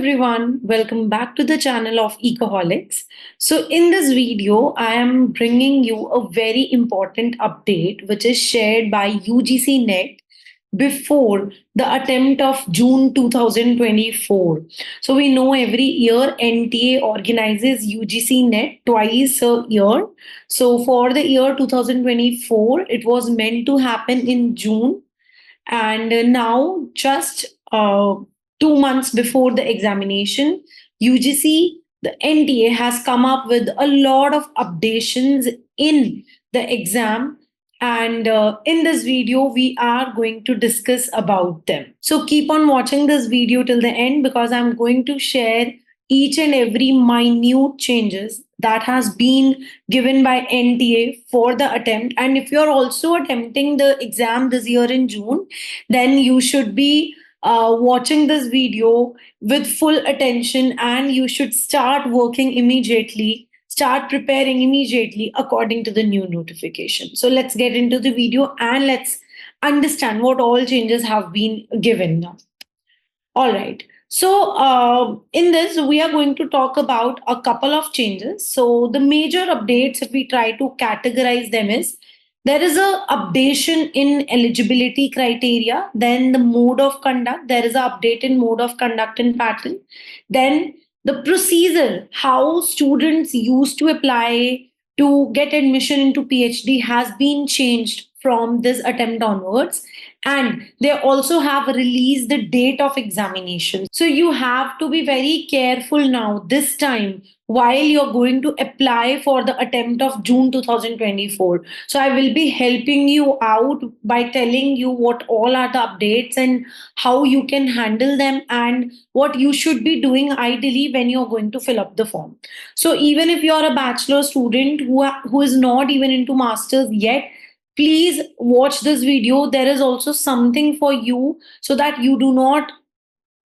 everyone, welcome back to the channel of Ecoholics. So, in this video, I am bringing you a very important update which is shared by UGC NET before the attempt of June 2024. So, we know every year NTA organizes UGC NET twice a year. So, for the year 2024, it was meant to happen in June, and now, just 2 months before the examination, UGC, the NTA has come up with a lot of updations in the exam. And in this video, we are going to discuss about them. So keep on watching this video till the end because I'm going to share each and every minute changes that has been given by NTA for the attempt. And if you're also attempting the exam this year in June, then you should be watching this video with full attention and you should start working immediately, start preparing immediately according to the new notification. So let's get into the video and let's understand what all changes have been given now. All right. So, in this, we are going to talk about a couple of changes. So, the major updates, if we try to categorize them, is there is a updation in eligibility criteria, then the mode of conduct, there is a update in mode of conduct and pattern, then the procedure, how students used to apply to get admission into PhD has been changed from this attempt onwards, and they also have released the date of examination. So you have to be very careful now this time while you're going to apply for the attempt of June 2024. So I will be helping you out by telling you what all are the updates and how you can handle them and what you should be doing ideally when you're going to fill up the form. So even if you're a bachelor student who is not even into masters yet, please watch this video. There is also something for you so that you do not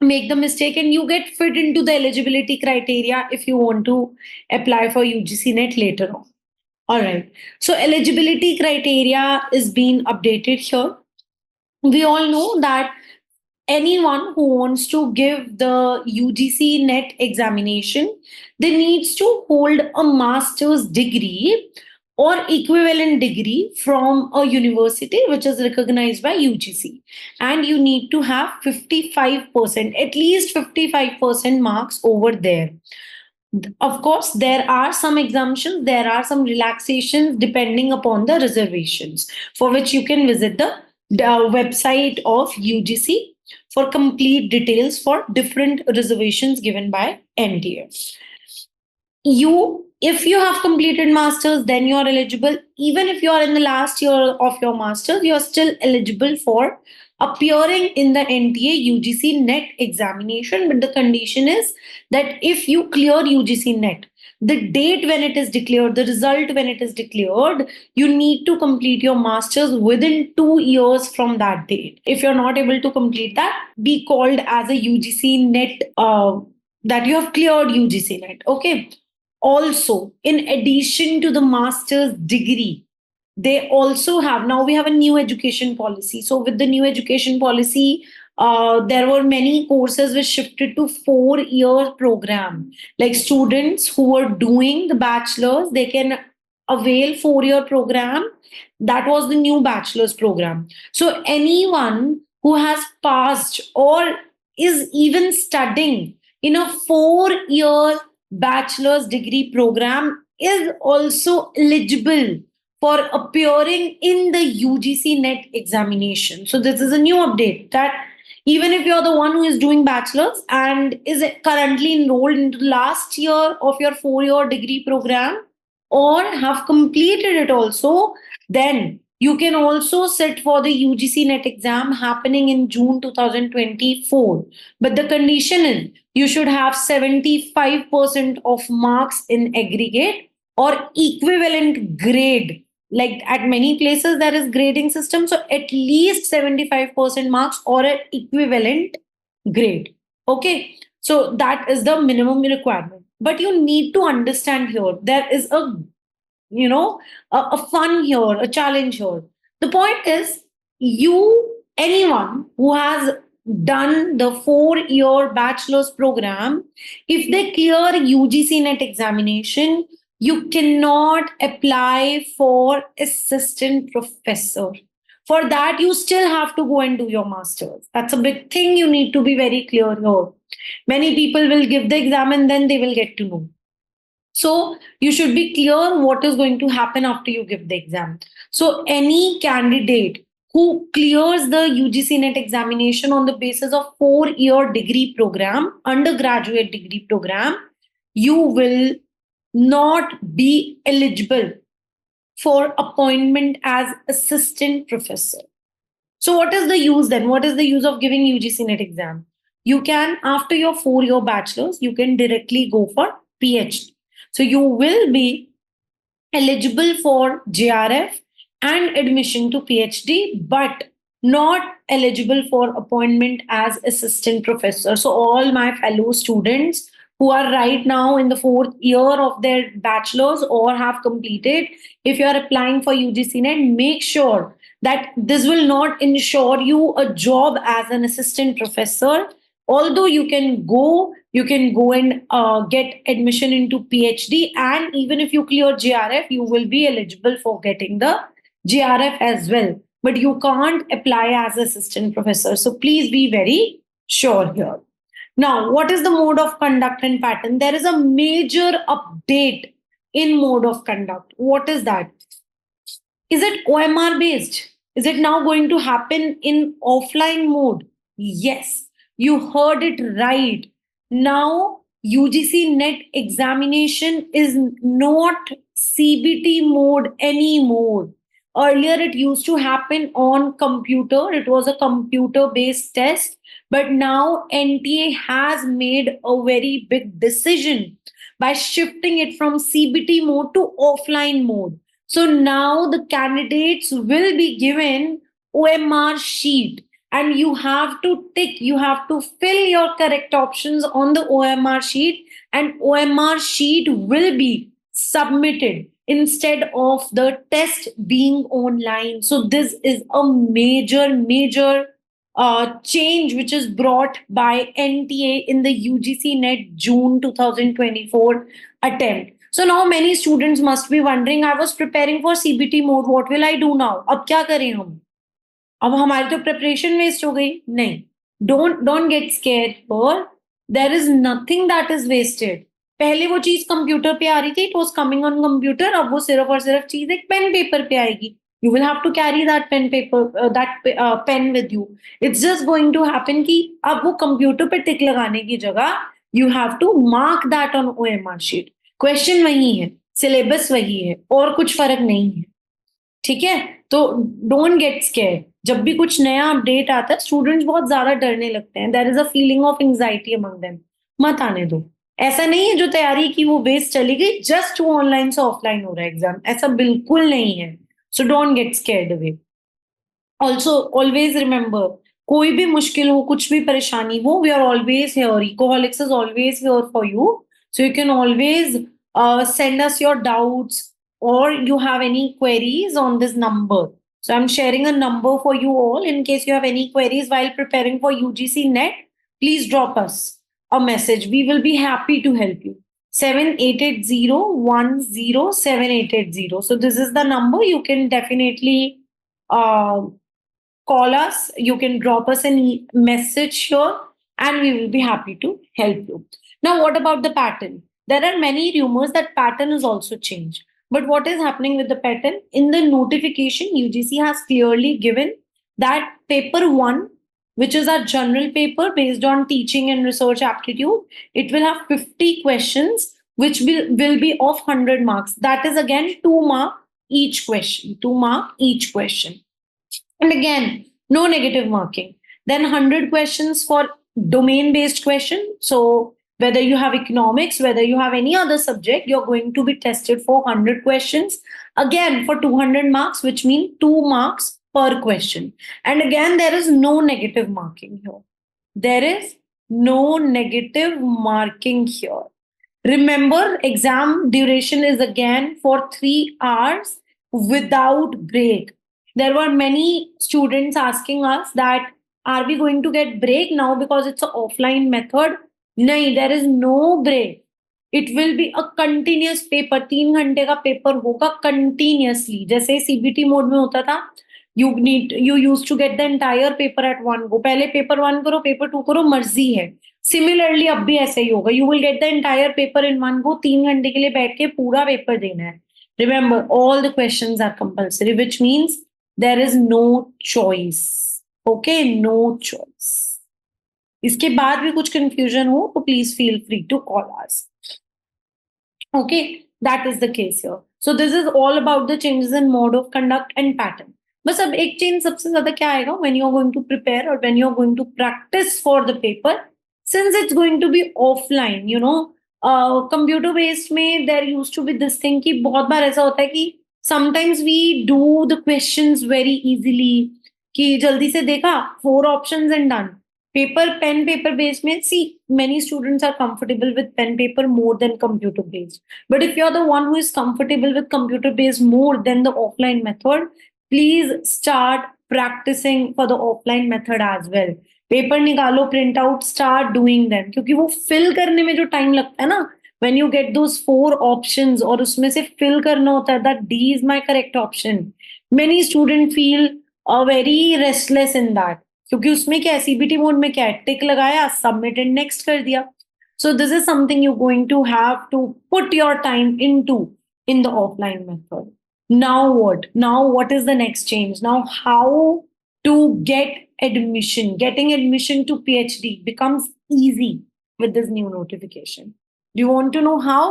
make the mistake and you get fit into the eligibility criteria if you want to apply for UGC NET later on. All right. So eligibility criteria is being updated here. We all know that anyone who wants to give the UGC NET examination, they needs to hold a master's degree or equivalent degree from a university which is recognized by UGC. And you need to have 55%, at least 55% marks over there. Of course, there are some exemptions, there are some relaxations depending upon the reservations, for which you can visit the website of UGC for complete details for different reservations given by NTA. If you have completed masters, then you're eligible. Even if you're in the last year of your masters, you're still eligible for appearing in the NTA UGC NET examination. But the condition is that if you clear UGC NET, the date when it is declared, the result when it is declared, you need to complete your masters within 2 years from that date. If you're not able to complete that, be called as a UGC NET, that you have cleared UGC NET. Okay. Also, in addition to the master's degree, they also have, now we have a new education policy. So with the new education policy, there were many courses which shifted to 4 year program. Like students who were doing the bachelor's, they can avail 4 year program. That was the new bachelor's program. So anyone who has passed or is even studying in a 4 year bachelor's degree program is also eligible for appearing in the UGC NET examination. So this is a new update that even if you're the one who is doing bachelor's and is currently enrolled into the last year of your 4 year degree program or have completed it also, then you can also sit for the UGC NET exam happening in June 2024. But the condition is you should have 75% of marks in aggregate or equivalent grade. Like at many places, there is grading system. So at least 75% marks or an equivalent grade. Okay. So that is the minimum requirement. But you need to understand here, there is a fun here, a challenge here. The point is, anyone who has done the 4-year bachelor's program, if they clear UGC NET examination, you cannot apply for assistant professor. For that, you still have to go and do your master's. That's a big thing. You need to be very clear here. Many people will give the exam and then they will get to know. So you should be clear what is going to happen after you give the exam. So any candidate who clears the UGC NET examination on the basis of 4-year degree program, undergraduate degree program, you will not be eligible for appointment as assistant professor. So what is the use then? What is the use of giving UGC NET exam? You can, after your 4-year bachelor's, you can directly go for PhD. So you will be eligible for JRF and admission to PhD, but not eligible for appointment as assistant professor. So all my fellow students who are right now in the 4th year of their bachelor's or have completed, if you are applying for UGC NET, make sure that this will not ensure you a job as an assistant professor. Although you can go and get admission into PhD, and even if you clear JRF, you will be eligible for getting the JRF as well. But you can't apply as assistant professor. So please be very sure here. Now, what is the mode of conduct and pattern? There is a major update in mode of conduct. What is that? Is it OMR based? Is it now going to happen in offline mode? Yes, you heard it right. Now, UGC NET examination is not CBT mode anymore. Earlier, it used to happen on computer. It was a computer based test. But now, NTA has made a very big decision by shifting it from CBT mode to offline mode. So now the candidates will be given OMR sheet, and you have to tick, you have to fill your correct options on the OMR sheet, and OMR sheet will be submitted instead of the test being online. So this is a major change which is brought by NTA in the UGC NET June 2024 attempt. So now many students must be wondering, I was preparing for CBT mode, what will I do now? अब क्या करें हम? अब हमारी तो preparation waste हो गई? नहीं. Don't get scared here. There is nothing that is wasted. पहले वो चीज कंप्यूटर पे आ रही थी, it was coming on computer. अब वो सिर्फ और सिर्फ चीज एक पेन पेपर पे आएगी. You will have to carry that pen with you. It's just going to happen कि अब वो कंप्यूटर पे टिक लगाने की जगह you have to mark that on OMR sheet. Question वही है, सिलेबस वही है, और कुछ फर्क नहीं है. ठीक है, तो डोंट गेट स्केयर. जब भी कुछ नया अपडेट आता है, स्टूडेंट्स बहुत ज्यादा डरने लगते हैं. There is a feeling of anxiety among them. मत आने दो. ऐसा नहीं है जो तैयारी की वो वेस्ट चली गई जस्ट वो ऑनलाइन से ऑफलाइन हो रहा है एग्जाम. ऐसा बिल्कुल नहीं है. So don't get scared away. Also always remember, कोई भी मुश्किल हो, कुछ भी परेशानी हो, we are always here. Ecoholics is always here for you. So you can always send us your doubts, or you have any queries on this number. So I'm sharing a number for you all in case you have any queries while preparing for UGC NET. Please drop us a message. We will be happy to help you. 7880107880. So this is the number. You can definitely call us. You can drop us a message here, and we will be happy to help you. Now, what about the pattern? There are many rumors that pattern is also changed. But what is happening with the pattern? In the notification, UGC has clearly given that paper 1, which is our general paper based on teaching and research aptitude, it will have 50 questions, which will be of 100 marks. That is again 2 mark each question. 2 mark each question. And again, no negative marking. Then 100 questions for domain-based question. So whether you have economics, whether you have any other subject, you're going to be tested for 100 questions. Again, for 200 marks, which means 2 marks per question. And again, there is no negative marking here. There is no negative marking here. Remember, exam duration is again for 3 hours without break. There were many students asking us that Are we going to get break now because it's an offline method? No, there is no break. It will be a continuous paper. 3 घंटे का paper होगा continuously. जैसे CBT mode में होता था, you used to get the entire paper at one go. पहले paper 1 करो, paper 2 करो, मर्जी है. सिमिलरली अब भी ऐसे ही होगा. You will get the entire paper in one go. 3 घंटे के लिए बैठ के पूरा पेपर देना है. Remember, all the questions are compulsory, which means there is no choice. Okay, no choice. इसके बाद भी कुछ confusion हो तो please feel free to call us. Okay, that is the case here. So this is all about the changes in mode of conduct and pattern. बस अब एक change सबसे ज्यादा क्या आएगा when you are going to prepare or when you are going to practice for the paper, since it's going to be offline, computer based में there used to be this thing कि बहुत बार ऐसा होता है कि sometimes we do the questions very easily कि जल्दी से देखा 4 options and done. Pen paper based में, see, many students are comfortable with pen paper more than computer based. But if you're the one who is comfortable with computer based more than the offline method, please start practicing for the offline method as well. Paper निकालो, print out, start doing them, क्योंकि वो fill करने में जो time लगता है ना, when you get those 4 options और उसमें से फिल करना होता है that D is my correct option, many students feel very restless in that. क्योंकि उसमें क्या है, सीबीटी मोड में क्या है, टिक लगाया, सबमिट एंड नेक्स्ट कर दिया. So this is something you going to have to put your time into in the offline method. Now what? Now what is the next change? Now how to get admission? Getting admission to PhD becomes easy with this new notification. Do you want to know how?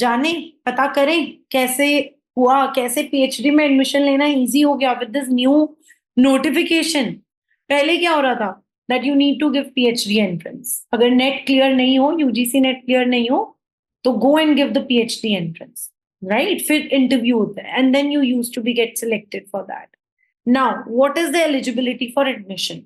जाने, पता करें कैसे हुआ, कैसे PhD में admission लेना easy हो गया with this new notification. पहले क्या हो रहा था that you need to give PhD entrance. अगर नेट क्लियर नहीं हो, UGC नेट क्लियर नहीं हो, तो go and give the PhD entrance, right? फिर इंटरव्यू होता है and then you used to be get selected for that. Now, what is the eligibility for admission?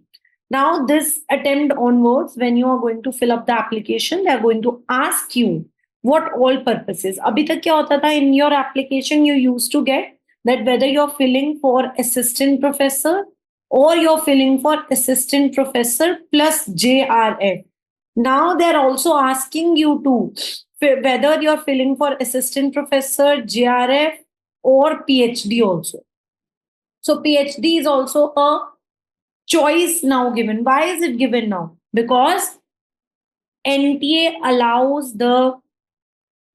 Now, this attempt onwards, when you are going to fill up the application, they are going to ask you what all purposes. अभी तक क्या होता था, in your application you used to get that whether you're filling for assistant professor or you're filling for assistant professor plus JRF. Now they're also asking you to whether you're filling for assistant professor, JRF or PhD also. So PhD is also a choice now given. Why is it given now? Because NTA allows the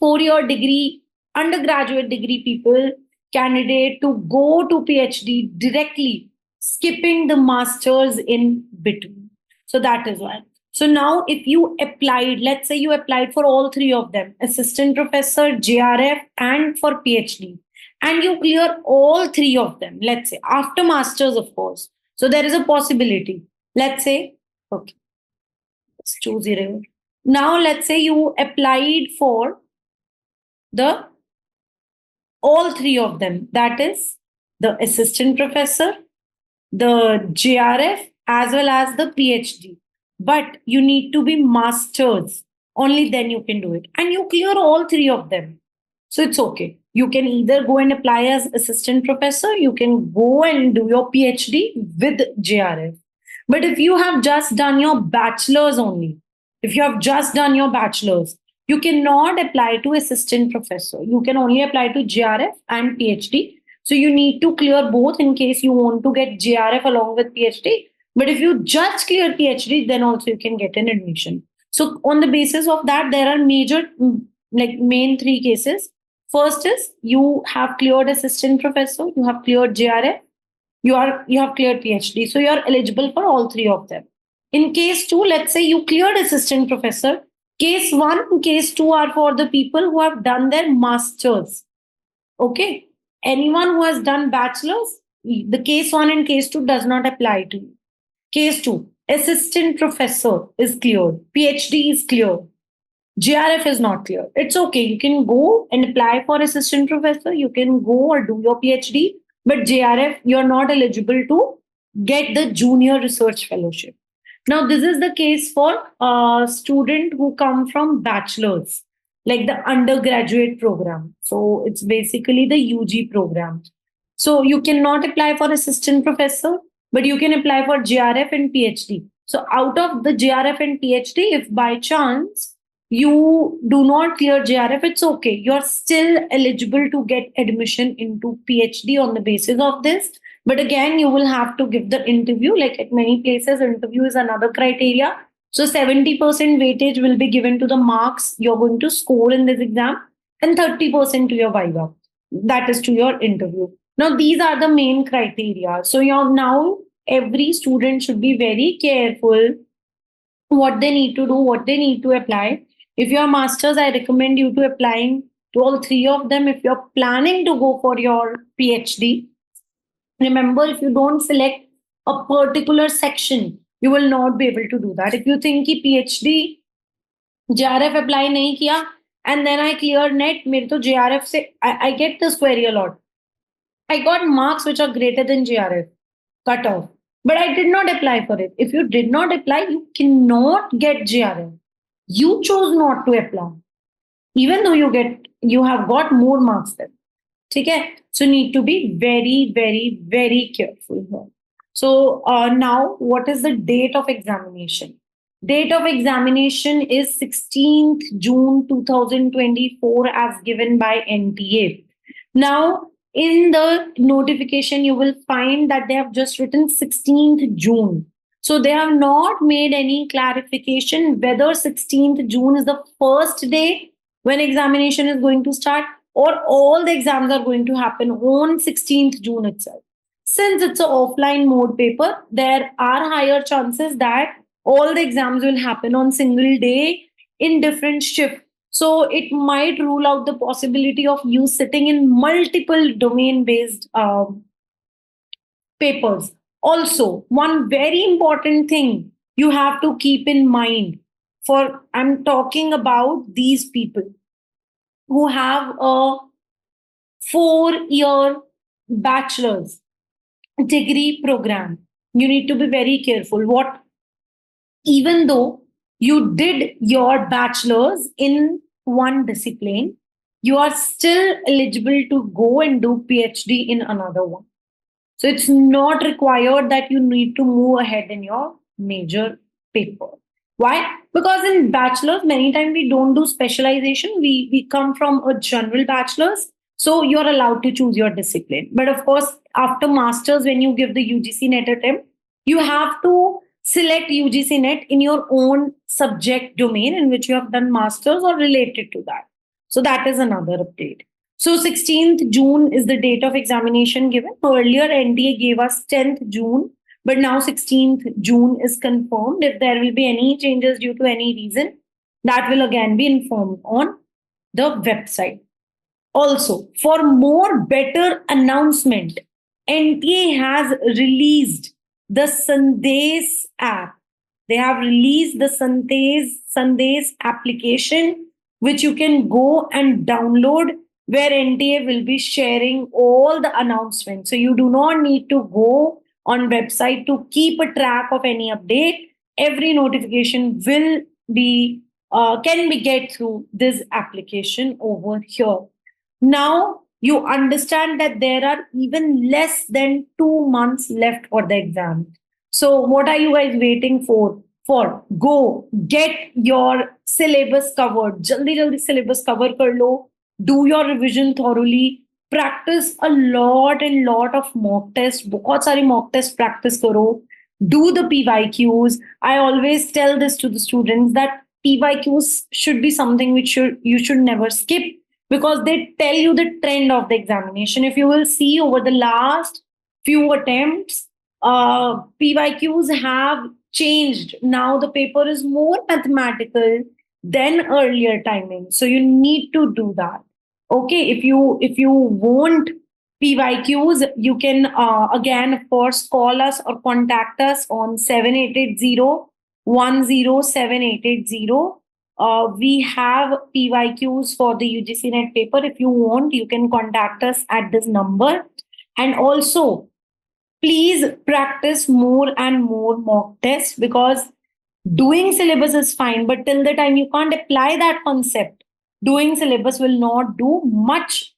4-year degree, undergraduate degree people, candidate to go to PhD directly, skipping the masters in between. So that is why. So now if you applied, let's say you applied for all 3 of them, assistant professor, JRF and for PhD, and you clear all 3 of them, let's say after masters, of course. So there is a possibility. Let's say, okay, let's choose it. Now let's say you applied for the all 3 of them, that is the assistant professor, the JRF as well as the PhD, but you need to be masters, only then you can do it, and you clear all 3 of them. So it's okay. You can either go and apply as assistant professor, you can go and do your PhD with JRF. But if you have just done your bachelor's only, if you have just done your bachelor's, you cannot apply to assistant professor. You can only apply to JRF and PhD. So you need to clear both in case you want to get JRF along with PhD. But if you just clear PhD, then also you can get an admission. So on the basis of that, there are major, like main 3 cases. First is you have cleared assistant professor, you have cleared JRF, you have cleared PhD. So you are eligible for all 3 of them. In case 2, let's say you cleared assistant professor. Case 1 and case 2 are for the people who have done their masters. Okay. Anyone who has done bachelor's, the case 1 and case 2 does not apply to you. Case 2, assistant professor is cleared. PhD is cleared. JRF is not clear. It's okay. You can go and apply for assistant professor. You can go or do your PhD. But JRF, you're not eligible to get the junior research fellowship. Now, this is the case for a student who come from bachelor's, like the undergraduate program. So it's basically the UG program. So you cannot apply for assistant professor. but you can apply for JRF and PhD. So out of the JRF and PhD, if by chance you do not clear JRF, it's okay. You're still eligible to get admission into PhD on the basis of this. But again, you will have to give the interview. Like at many places, interview is another criteria. So 70% weightage will be given to the marks you're going to score in this exam, and 30% to your viva. That is to your interview. Now, these are the main criteria. So now every student should be very careful what they need to do, what they need to apply. If you're masters, I recommend you to applying to all three of them. If you're planning to go for your PhD, remember, if you don't select a particular section, you will not be able to do that. If you think कि PhD JRF apply नहीं किया and then I clear net, मेरे तो JRF से I get this query a lot. I got marks which are greater than JRF cut off, but I did not apply for it. If you did not apply, you cannot get JRF. You chose not to apply, even though you have got more marks than. Okay, so need to be very, very, very careful here. So now, what is the date of examination? Date of examination is 16th June 2024 as given by NTA. Now, in the notification, you will find that they have just written 16th June. So they have not made any clarification whether 16th June is the first day when examination is going to start, or all the exams are going to happen on 16th June itself. Since it's an offline mode paper, there are higher chances that all the exams will happen on single day in different shift. So it might rule out the possibility of you sitting in multiple domain based papers. Also, one very important thing you have to keep in mind, for I'm talking about these people who have a 4-year bachelor's degree program. You need to be very careful. Even though you did your bachelor's in one discipline, you are still eligible to go and do PhD in another one. So it's not required that you need to move ahead in your major paper. Why? Because in bachelor's, many times we don't do specialization. We come from a general bachelor's. So you're allowed to choose your discipline. But of course, after master's, when you give the UGC NET attempt, you have to select UGC NET in your own subject domain in which you have done master's or related to that. So that is another update. So 16th June is the date of examination given. Earlier, NTA gave us 10th June, but now 16th June is confirmed. If there will be any changes due to any reason, that will again be informed on the website. Also, for more better announcement, NTA has released the Sandesh app. They have released the Sandesh application, which you can go and download, where NTA will be sharing all the announcements. So you do not need to go on website to keep a track of any update. Every notification will be can be get through this application over here. Now you understand that there are even less than 2 months left for the exam. So what are you guys waiting for? Go get your syllabus covered. Jaldi syllabus cover kar lo. Do your revision thoroughly. Practice a lot and lot of mock tests. बहुत सारी mock test practice करो. Do the PYQs. I always tell this to the students that PYQs should be something which you should never skip, because they tell you the trend of the examination. If you will see over the last few attempts, PYQs have changed. Now the paper is more mathematical than earlier timing. So you need to do that. Okay, if you want PYQs, you can again, of course, call us or contact us on 7880 we have PYQs for the UGC NET paper. If you want, you can contact us at this number. And also, please practice more and more mock tests, because doing syllabus is fine, but till the time you can't apply that concept, doing syllabus will not do much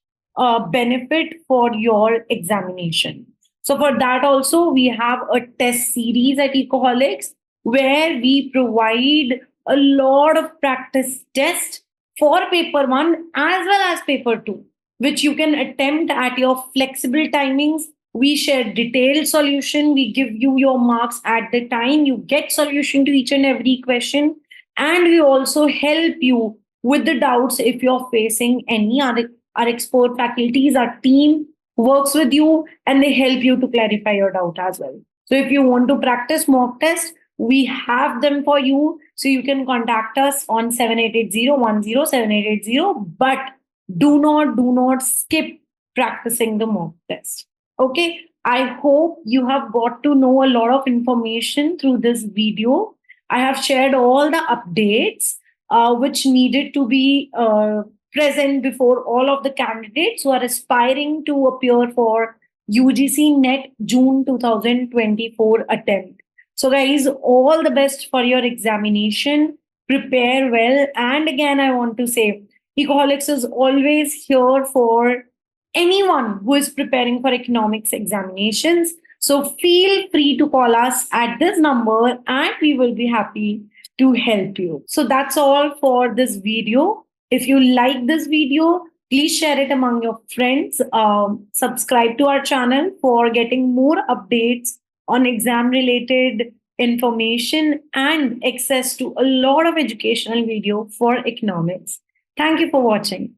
benefit for your examination. So for that also, we have a test series at Ecoholics where we provide a lot of practice tests for paper one as well as paper two, which you can attempt at your flexible timings. We share detailed solution. We give you your marks at the time. You get solution to each and every question. And we also help you with the doubts if you're facing any other. Our expert faculties, our team works with you and they help you to clarify your doubt as well. So if you want to practice mock test, we have them for you. So you can contact us on 7880107880. But do not skip practicing the mock test. Okay. I hope you have got to know a lot of information through this video. I have shared all the updates which needed to be present before all of the candidates who are aspiring to appear for UGC NET June 2024 attempt. So, guys, all the best for your examination. Prepare well. And again, I want to say, Ecoholics is always here for anyone who is preparing for economics examinations. So, feel free to call us at this number and we will be happy to help you. So, that's all for this video. If you like this video, please share it among your friends. Subscribe to our channel for getting more updates on exam related information and access to a lot of educational video for economics. Thank you for watching.